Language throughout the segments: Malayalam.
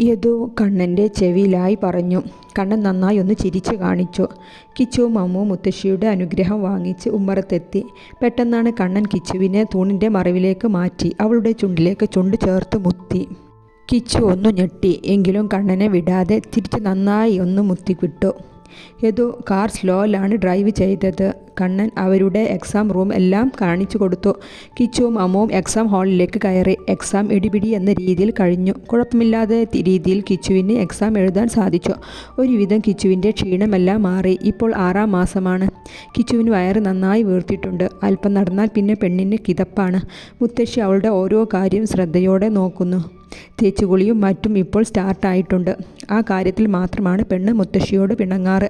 യദു കണ്ണൻ്റെ ചെവിയിലായി പറഞ്ഞു. കണ്ണൻ നന്നായി ഒന്ന് ചിരിച്ചു കാണിച്ചു. കിച്ചുവും അമ്മുവും മുത്തശ്ശിയുടെ അനുഗ്രഹം വാങ്ങിച്ച് ഉമ്മറത്തെത്തി. പെട്ടെന്നാണ് കണ്ണൻ കിച്ചുവിനെ തൂണിൻ്റെ മറവിലേക്ക് മാറ്റി അവളുടെ ചുണ്ടിലേക്ക് ചുണ്ട് ചേർത്ത് മുത്തി. കിച്ചു ഒന്നു ഞെട്ടി. എങ്കിലും കണ്ണനെ വിടാതെ തിരിച്ച് നന്നായി ഒന്ന് മുത്തിവിട്ടു. യദു കാർ സ്ലോയിലാണ് ഡ്രൈവ് ചെയ്തത്. കണ്ണൻ അവരുടെ എക്സാം റൂം എല്ലാം കാണിച്ചു കൊടുത്തു. കിച്ചുവും അമ്മുവും എക്സാം ഹാളിലേക്ക് കയറി. എക്സാം ഇടിപിടി എന്ന രീതിയിൽ കഴിഞ്ഞു. കുഴപ്പമില്ലാത്ത രീതിയിൽ കിച്ചുവിന് എക്സാം എഴുതാൻ സാധിച്ചു. ഒരുവിധം കിച്ചുവിൻ്റെ ക്ഷീണമെല്ലാം മാറി. ഇപ്പോൾ 6ാം മാസമാണ്. കിച്ചുവിന് വയറ് നന്നായി വീർത്തിട്ടുണ്ട്. അല്പം നടന്നാൽ പിന്നെ പെണ്ണിന് കിതപ്പാണ്. മുത്തശ്ശി അവളുടെ ഓരോ കാര്യം ശ്രദ്ധയോടെ നോക്കുന്നു. തേച്ചുകുളിയും മറ്റും ഇപ്പോൾ സ്റ്റാർട്ടായിട്ടുണ്ട്. ആ കാര്യത്തിൽ മാത്രമാണ് പെണ്ണ് മുത്തശ്ശിയോട് പിണങ്ങാറ്.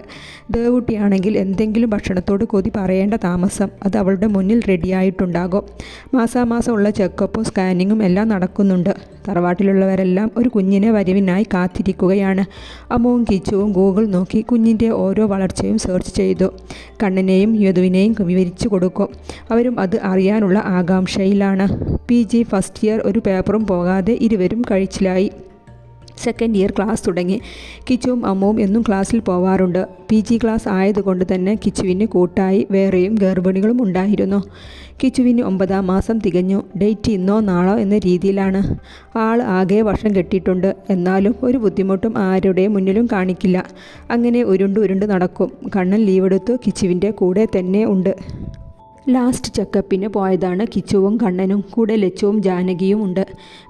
ദേവുട്ടിയാണെങ്കിൽ എന്തെങ്കിലും ഭക്ഷണത്തോട് കൊതി പറയേണ്ട താമസം. അത് അവളുടെ മുന്നിൽ റെഡിയായിട്ടുണ്ടാകും. മാസാമാസം ഉള്ള ചെക്കപ്പും സ്കാനിങ്ങും എല്ലാം നടക്കുന്നുണ്ട്. തറവാട്ടിലുള്ളവരെല്ലാം ഒരു കുഞ്ഞിനെ വരവിനായി കാത്തിരിക്കുകയാണ്. അമ്മുവും കിച്ചുവും ഗൂഗിൾ നോക്കി കുഞ്ഞിൻ്റെ ഓരോ വളർച്ചയും സെർച്ച് ചെയ്തു. കണ്ണനെയും യദുവിനെയും വിവരിച്ചു കൊടുക്കും. അവരും അത് അറിയാനുള്ള ആകാംക്ഷയിലാണ്. PG ഫസ്റ്റ് ഇയർ ഒരു പേപ്പറും പോകാതെ ഇരുവരും കഴിച്ചിലായി. സെക്കൻഡ് ഇയർ ക്ലാസ് തുടങ്ങി. കിച്ചുവും അമ്മുവും എന്നും ക്ലാസ്സിൽ പോവാറുണ്ട്. PG ക്ലാസ് ആയതുകൊണ്ട് തന്നെ കിച്ചുവിന് കൂട്ടായി വേറെയും ഗർഭിണികളും ഉണ്ടായിരുന്നു. കിച്ചുവിന് 9ാം മാസം തികഞ്ഞു. ഡേറ്റ് ഇന്നോ നാളോ എന്ന രീതിയിലാണ്. ആൾ ആകെ വർഷം കെട്ടിയിട്ടുണ്ട്. എന്നാലും ഒരു ബുദ്ധിമുട്ടും ആരുടെയും മുന്നിലും കാണിക്കില്ല. അങ്ങനെ ഉരുണ്ട് നടക്കും. കണ്ണൻ ലീവെടുത്തു കിച്ചുവിൻ്റെ കൂടെ തന്നെ ഉണ്ട്. ലാസ്റ്റ് ചെക്കപ്പിന് പോയതാണ് കിച്ചുവും കണ്ണനും. കൂടെ ലച്ചുവും ജാനകിയും ഉണ്ട്.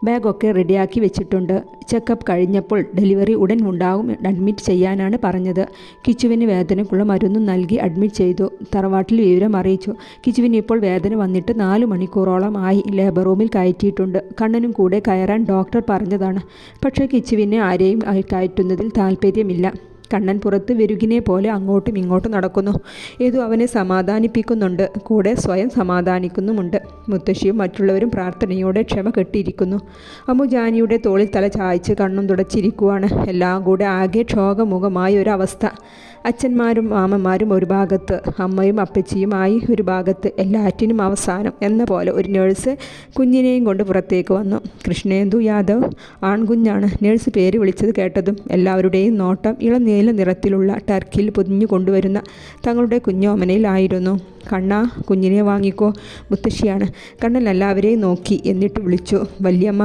ബാഗൊക്കെ റെഡിയാക്കി വെച്ചിട്ടുണ്ട്. ചെക്കപ്പ് കഴിഞ്ഞപ്പോൾ ഡെലിവറി ഉടൻ ഉണ്ടാകും. അഡ്മിറ്റ് ചെയ്യാനാണ് പറഞ്ഞത്. കിച്ചുവിന് വേദനയ്ക്കുള്ള മരുന്നും നൽകി അഡ്മിറ്റ് ചെയ്തു. തറവാട്ടിൽ വിവരം അറിയിച്ചു. കിച്ചുവിന് ഇപ്പോൾ വേദന വന്നിട്ട് 4 മണിക്കൂറോളം ആയി. ലേബർ റൂമിൽ കയറ്റിയിട്ടുണ്ട്. കണ്ണനും കൂടെ കയറാൻ ഡോക്ടർ പറഞ്ഞതാണ്. പക്ഷേ കിച്ചുവിനെ ആരെയും കയറ്റുന്നതിൽ താല്പര്യമില്ല. കണ്ണൻ പുറത്ത് വെരുകിനെ പോലെ അങ്ങോട്ടും ഇങ്ങോട്ടും നടക്കുന്നു. ഏതു അവനെ സമാധാനിപ്പിക്കുന്നുണ്ട്. കൂടെ സ്വയം സമാധാനിക്കുന്നുമുണ്ട്. മുത്തശ്ശിയും മറ്റുള്ളവരും പ്രാർത്ഥനയോടെ ക്ഷമ കെട്ടിയിരിക്കുന്നു. അമ്മു ജാനിയുടെ തോളിൽ തല ചായ്ച്ച് കണ്ണും തുടച്ചിരിക്കുവാണ്. എല്ലാം കൂടെ ആകെ ക്ഷോകമുഖമായ ഒരവസ്ഥ. അച്ഛന്മാരും മാമന്മാരും ഒരു ഭാഗത്ത്, അമ്മയും അപ്പച്ചിയുമായി ഒരു ഭാഗത്ത്. എല്ലാറ്റിനും അവസാനം എന്ന പോലെ ഒരു നേഴ്സ് കുഞ്ഞിനെയും കൊണ്ട് പുറത്തേക്ക് വന്നു. കൃഷ്ണേന്ദു യാദവ് ആൺകുഞ്ഞാണ്. നേഴ്സ് പേര് വിളിച്ചത് കേട്ടതും എല്ലാവരുടെയും നോട്ടം ഇളം നീല നിറത്തിലുള്ള ടർക്കിയിൽ പൊതിഞ്ഞു കൊണ്ടുവരുന്ന തങ്ങളുടെ കുഞ്ഞോമനയിലായിരുന്നു. കണ്ണാ, കുഞ്ഞിനെ വാങ്ങിക്കോ. മുത്തശ്ശിയാണ്. കണ്ണൻ എല്ലാവരെയും നോക്കി. എന്നിട്ട് വിളിച്ചു, വല്യമ്മ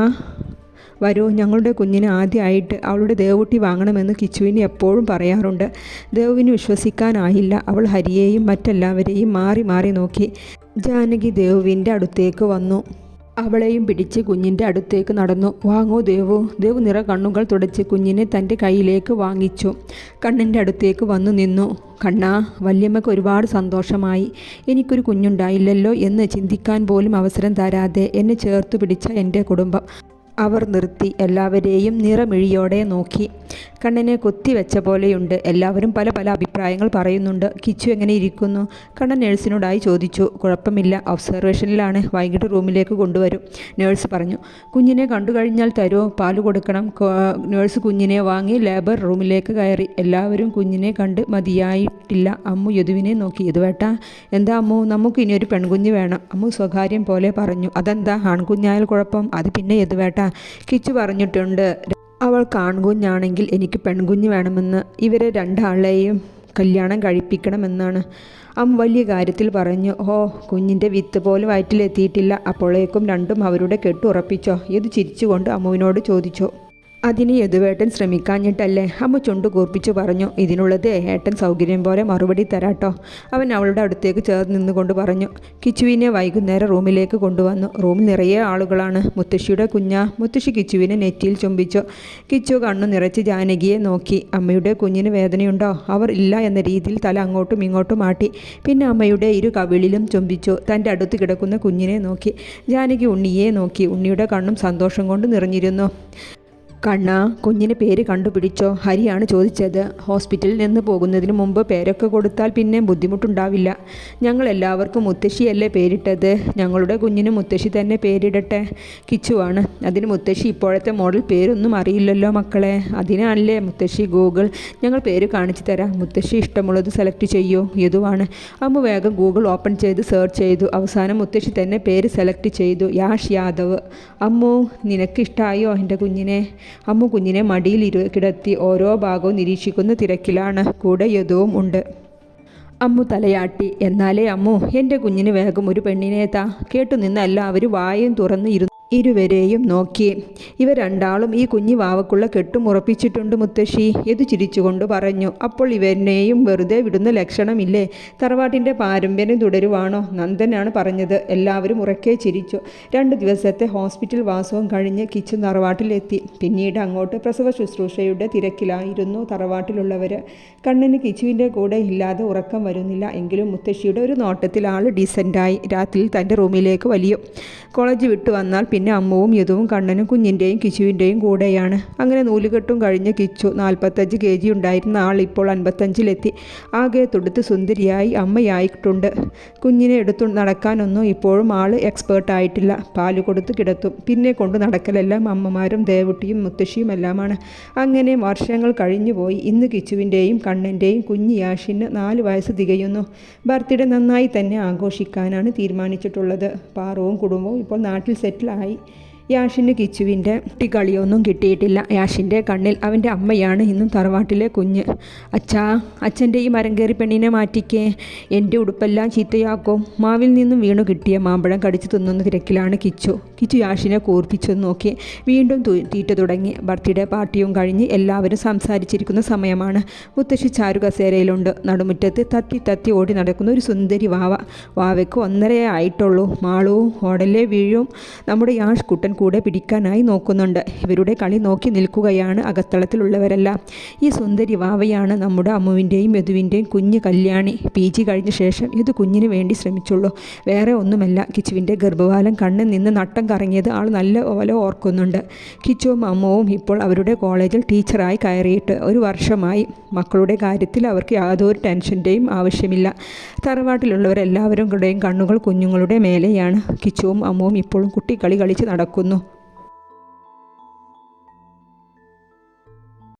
വരൂ, ഞങ്ങളുടെ കുഞ്ഞിന് ആദ്യമായിട്ട് അവളുടെ ദേവുട്ടി വാങ്ങണമെന്ന് കിച്ചുവിന് എപ്പോഴും പറയാറുണ്ട്. ദേവുവിന് വിശ്വസിക്കാനായില്ല. അവൾ ഹരിയെയും മറ്റെല്ലാവരെയും മാറി മാറി നോക്കി. ജാനകി ദേവുവിൻ്റെ അടുത്തേക്ക് വന്നു. അവളെയും പിടിച്ച് കുഞ്ഞിൻ്റെ അടുത്തേക്ക് നടന്നു. വാങ്ങൂ ദേവു. ദേവു നിറ കണ്ണുകൾ തുടച്ച് കുഞ്ഞിനെ തൻ്റെ കയ്യിലേക്ക് വാങ്ങിച്ചു. കണ്ണൻ്റെ അടുത്തേക്ക് വന്നു നിന്നു. കണ്ണാ, വല്യമ്മയ്ക്ക് ഒരുപാട് സന്തോഷമായി. എനിക്കൊരു കുഞ്ഞുണ്ടായില്ലല്ലോ എന്ന് ചിന്തിക്കാൻ പോലും അവസരം തരാതെ എന്നെ ചേർത്ത് പിടിച്ച എൻ്റെ കുടുംബം. അവർ നിർത്തി. എല്ലാവരെയും നിറമിഴിയോടെ നോക്കി. കണ്ണനെ കൊത്തിവെച്ച പോലെയുണ്ട്. എല്ലാവരും പല പല അഭിപ്രായങ്ങൾ പറയുന്നുണ്ട്. കിച്ചു എങ്ങനെ ഇരിക്കുന്നു? കണ്ണൻ നേഴ്സിനോടായി ചോദിച്ചു. കുഴപ്പമില്ല, ഒബ്സർവേഷനിലാണ്. വൈകിട്ട് റൂമിലേക്ക് കൊണ്ടുവരും, നേഴ്സ് പറഞ്ഞു. കുഞ്ഞിനെ കണ്ടു കഴിഞ്ഞാൽ തരുമോ? പാല് കൊടുക്കണം. നേഴ്സ് കുഞ്ഞിനെ വാങ്ങി ലേബർ റൂമിലേക്ക് കയറി. എല്ലാവരും കുഞ്ഞിനെ കണ്ട് മതിയായിട്ടില്ല. അമ്മു യദുവിനെ നോക്കി. യദുവേട്ടാ, എന്താ അമ്മു? നമുക്ക് ഇനിയൊരു പെൺകുഞ്ഞ് വേണം. അമ്മു സ്വകാര്യം പോലെ പറഞ്ഞു. അതെന്താ, ആൺകുഞ്ഞായാൽ കുഴപ്പം? അത് പിന്നെ യദുവേട്ടാ, കിച്ചു പറഞ്ഞിട്ടുണ്ട്. അവൾക്ക് ആൺകുഞ്ഞാണെങ്കിൽ എനിക്ക് പെൺകുഞ്ഞ് വേണമെന്ന്. ഇവരെ 2 ആളെയും കല്യാണം കഴിപ്പിക്കണമെന്നാണ്. അമ്മ വലിയ കാര്യത്തിൽ പറഞ്ഞു. കുഞ്ഞിൻ്റെ വിത്ത് പോലും വയറ്റിലെത്തിയിട്ടില്ല. അപ്പോഴേക്കും രണ്ടും അവരുടെ കെട്ട് ഉറപ്പിച്ചോ? ഇത് ചിരിച്ചുകൊണ്ട് അമ്മുവിനോട് ചോദിച്ചു. അതിന് യദുവേട്ടൻ ശ്രമിക്കാഞ്ഞിട്ടല്ലേ? അമ്മ ചുണ്ടു കൂർപ്പിച്ചു പറഞ്ഞു. ഇതിനുള്ളത് ഏട്ടൻ സൗകര്യം പോലെ മറുപടി തരാട്ടോ. അവൻ അവളുടെ അടുത്തേക്ക് ചേർന്ന് നിന്നുകൊണ്ട് പറഞ്ഞു. കിച്ചുവിനെ വൈകുന്നേരം റൂമിലേക്ക് കൊണ്ടുവന്നു. റൂമിൽ നിറയെ ആളുകളാണ്. മുത്തശ്ശിയുടെ കുഞ്ഞാ. മുത്തശ്ശി കിച്ചുവിനെ നെറ്റിയിൽ ചുംബിച്ചു. കിച്ചു കണ്ണു നിറച്ച് ജാനകിയെ നോക്കി. അമ്മയുടെ കുഞ്ഞിന് വേദനയുണ്ടോ? അവർ ഇല്ല എന്ന രീതിയിൽ തല അങ്ങോട്ടും ഇങ്ങോട്ടും ആട്ടി. പിന്നെ അമ്മയുടെ 2 കവിളിലും ചുംബിച്ചു. തൻ്റെ അടുത്ത് കിടക്കുന്ന കുഞ്ഞിനെ നോക്കി. ജാനകി ഉണ്ണിയെ നോക്കി. ഉണ്ണിയുടെ കണ്ണും സന്തോഷം കൊണ്ട് നിറഞ്ഞിരുന്നു. കണ്ണ, കുഞ്ഞിന് പേര് കണ്ടുപിടിച്ചോ? ഹരിയാണ് ചോദിച്ചത്. ഹോസ്പിറ്റലിൽ നിന്ന് പോകുന്നതിന് മുമ്പ് പേരൊക്കെ കൊടുത്താൽ പിന്നെ ബുദ്ധിമുട്ടുണ്ടാവില്ല. ഞങ്ങളെല്ലാവർക്കും മുത്തശ്ശിയല്ലേ പേരിട്ടത്. ഞങ്ങളുടെ കുഞ്ഞിന് മുത്തശ്ശി തന്നെ പേരിടട്ടെ. കിച്ചുവാണ്. അതിന് മുത്തശ്ശി ഇപ്പോഴത്തെ മോഡൽ പേരൊന്നും അറിയില്ലല്ലോ മക്കളെ. അതിനല്ലേ മുത്തശ്ശി ഗൂഗിൾ. ഞങ്ങൾ പേര് കാണിച്ചു തരാം. മുത്തശ്ശി ഇഷ്ടമുള്ളത് സെലക്ട് ചെയ്യൂ. യദുവാണ്. അമ്മ വേഗം ഗൂഗിൾ ഓപ്പൺ ചെയ്ത് സെർച്ച് ചെയ്തു. അവസാനം മുത്തശ്ശി തന്നെ പേര് സെലക്ട് ചെയ്തു. യാഷ് യാദവ്. അമ്മു, നിനക്ക് ഇഷ്ടമായോ എൻ്റെ കുഞ്ഞിനെ? അമ്മു കുഞ്ഞിനെ മടിയിൽ കിടത്തി ഓരോ ഭാഗവും നിരീക്ഷിക്കുന്ന തിരക്കിലാണ്. കൂടെ യദുവും ഉണ്ട്. അമ്മു തലയാട്ടി. എന്നാലേ അമ്മു, എൻ്റെ കുഞ്ഞിന് വേഗം ഒരു പെണ്ണിനെ താ. കേട്ടുനിന്ന എല്ലാവരും വായും തുറന്ന് ഇരുവരെയും നോക്കി. ഇവർ രണ്ടാളും ഈ കുഞ്ഞി വാവക്കുള്ള കെട്ടും ഉറപ്പിച്ചിട്ടുണ്ട് മുത്തശ്ശി, യദു ചിരിച്ചുകൊണ്ട് പറഞ്ഞു. അപ്പോൾ ഇവനെയും വെറുതെ വിടുന്ന ലക്ഷണമില്ലേ? തറവാട്ടിൻ്റെ പാരമ്പര്യം തുടരുവാണോ? നന്ദനാണ് പറഞ്ഞത്. എല്ലാവരും ഉറക്കെ ചിരിച്ചു. 2 ദിവസത്തെ ഹോസ്പിറ്റൽ വാസവും കഴിഞ്ഞ് കിച്ചു തറവാട്ടിലെത്തി. പിന്നീട് അങ്ങോട്ട് പ്രസവ ശുശ്രൂഷയുടെ തിരക്കിലായിരുന്നു തറവാട്ടിലുള്ളവർ. കണ്ണന് കിച്ചുവിൻ്റെ കൂടെ ഇല്ലാതെ ഉറക്കം വരുന്നില്ല. എങ്കിലും മുത്തശ്ശിയുടെ ഒരു നോട്ടത്തിൽ ആൾ ഡീസൻ്റായി. രാത്രിയിൽ തൻ്റെ റൂമിലേക്ക് വലിയ കോളേജ് വിട്ടു വന്നാൽ പിന്നെ അമ്മുവും യദുവും കണ്ണനും കുഞ്ഞിൻ്റെയും കിച്ചുവിൻ്റെയും കൂടെയാണ്. അങ്ങനെ നൂലുകെട്ടും കഴിഞ്ഞ് കിച്ചു 45 kg ഉണ്ടായിരുന്ന ആൾ ഇപ്പോൾ 55-ലെത്തി. ആകെ തുടുത്ത് സുന്ദരിയായി അമ്മയായിട്ടുണ്ട്. കുഞ്ഞിനെ എടുത്തു നടക്കാനൊന്നും ഇപ്പോഴും ആൾ എക്സ്പേർട്ടായിട്ടില്ല. പാല് കൊടുത്ത് കിടത്തും. പിന്നെ കൊണ്ട് നടക്കലെല്ലാം അമ്മമാരും ദേവുട്ടിയും മുത്തശ്ശിയും എല്ലാമാണ്. അങ്ങനെ വർഷങ്ങൾ കഴിഞ്ഞുപോയി. ഇന്ന് കിച്ചുവിൻ്റെയും കണ്ണൻ്റെയും കുഞ്ഞ് യാഷിന് 4 വയസ്സ് തികയുന്നു. ബർത്ത്ഡേ നന്നായി തന്നെ ആഘോഷിക്കാനാണ് തീരുമാനിച്ചിട്ടുള്ളത്. പാറുവും കുടുംബവും ഇപ്പോൾ നാട്ടിൽ സെറ്റിലായി. യാഷിന് കിച്ചുവിൻ്റെ കുട്ടിക്കളിയൊന്നും കിട്ടിയിട്ടില്ല. യാഷിൻ്റെ കണ്ണിൽ അവൻ്റെ അമ്മയാണ് ഇന്നും തറവാട്ടിലെ കുഞ്ഞ്. അച്ഛാ, അച്ഛൻ്റെ ഈ മരം കയറി പെണ്ണിനെ മാറ്റിക്കേ, എൻ്റെ ഉടുപ്പെല്ലാം ചീത്തയാക്കും. മാവിൽ നിന്നും വീണു കിട്ടിയ മാമ്പഴം കടിച്ചു തിന്നുന്ന തിരക്കിലാണ് കിച്ചു. യാഷിനെ കൂർപ്പിച്ചു നോക്കി. വീണ്ടും തീറ്റ തുടങ്ങി. ബർത്ത്ഡേ പാർട്ടിയും കഴിഞ്ഞ് എല്ലാവരും സംസാരിച്ചിരിക്കുന്ന സമയമാണ്. മുത്തശ്ശി ചാരുകസേരയിലുണ്ട്. നടുമുറ്റത്ത് തത്തി തത്തി ഓടി നടക്കുന്ന ഒരു സുന്ദരി വാവ. വാവയ്ക്ക് 1.5 ആയിട്ടുള്ളൂ. മാളുവും ഓടലെ വീഴും നമ്മുടെ യാഷ് കുട്ടൻ കൂടെ പിടിക്കാനായി നോക്കുന്നുണ്ട്. ഇവരുടെ കളി നോക്കി നിൽക്കുകയാണ് അകത്തളത്തിലുള്ളവരെല്ലാം. ഈ സുന്ദരി വാവയാണ് നമ്മുടെ അമ്മുവിൻ്റെയും യദുവിൻ്റെയും കുഞ്ഞ് കല്യാണി. PG കഴിഞ്ഞ ശേഷം ഇത് കുഞ്ഞിന് വേണ്ടി ശ്രമിച്ചുള്ളൂ, വേറെ ഒന്നുമല്ല. കിച്ചുവിൻ്റെ ഗർഭപാലം കണ്ണിൽ നിന്ന് നട്ടം കറങ്ങിയത് ആൾ നല്ല പോലെ ഓർക്കുന്നുണ്ട്. കിച്ചുവും അമ്മുവും ഇപ്പോൾ അവരുടെ കോളേജിൽ ടീച്ചറായി കയറിയിട്ട് 1 വർഷമായി. മക്കളുടെ കാര്യത്തിൽ അവർക്ക് യാതൊരു ടെൻഷൻ്റെയും ആവശ്യമില്ല. തറവാട്ടിലുള്ളവരെല്ലാവരും കൂടെയും കണ്ണുകൾ കുഞ്ഞുങ്ങളുടെ മേലെയാണ്. കിച്ചുവും അമ്മുവും ഇപ്പോഴും കുട്ടിക്കളി കളിച്ച് നടക്കുന്നു.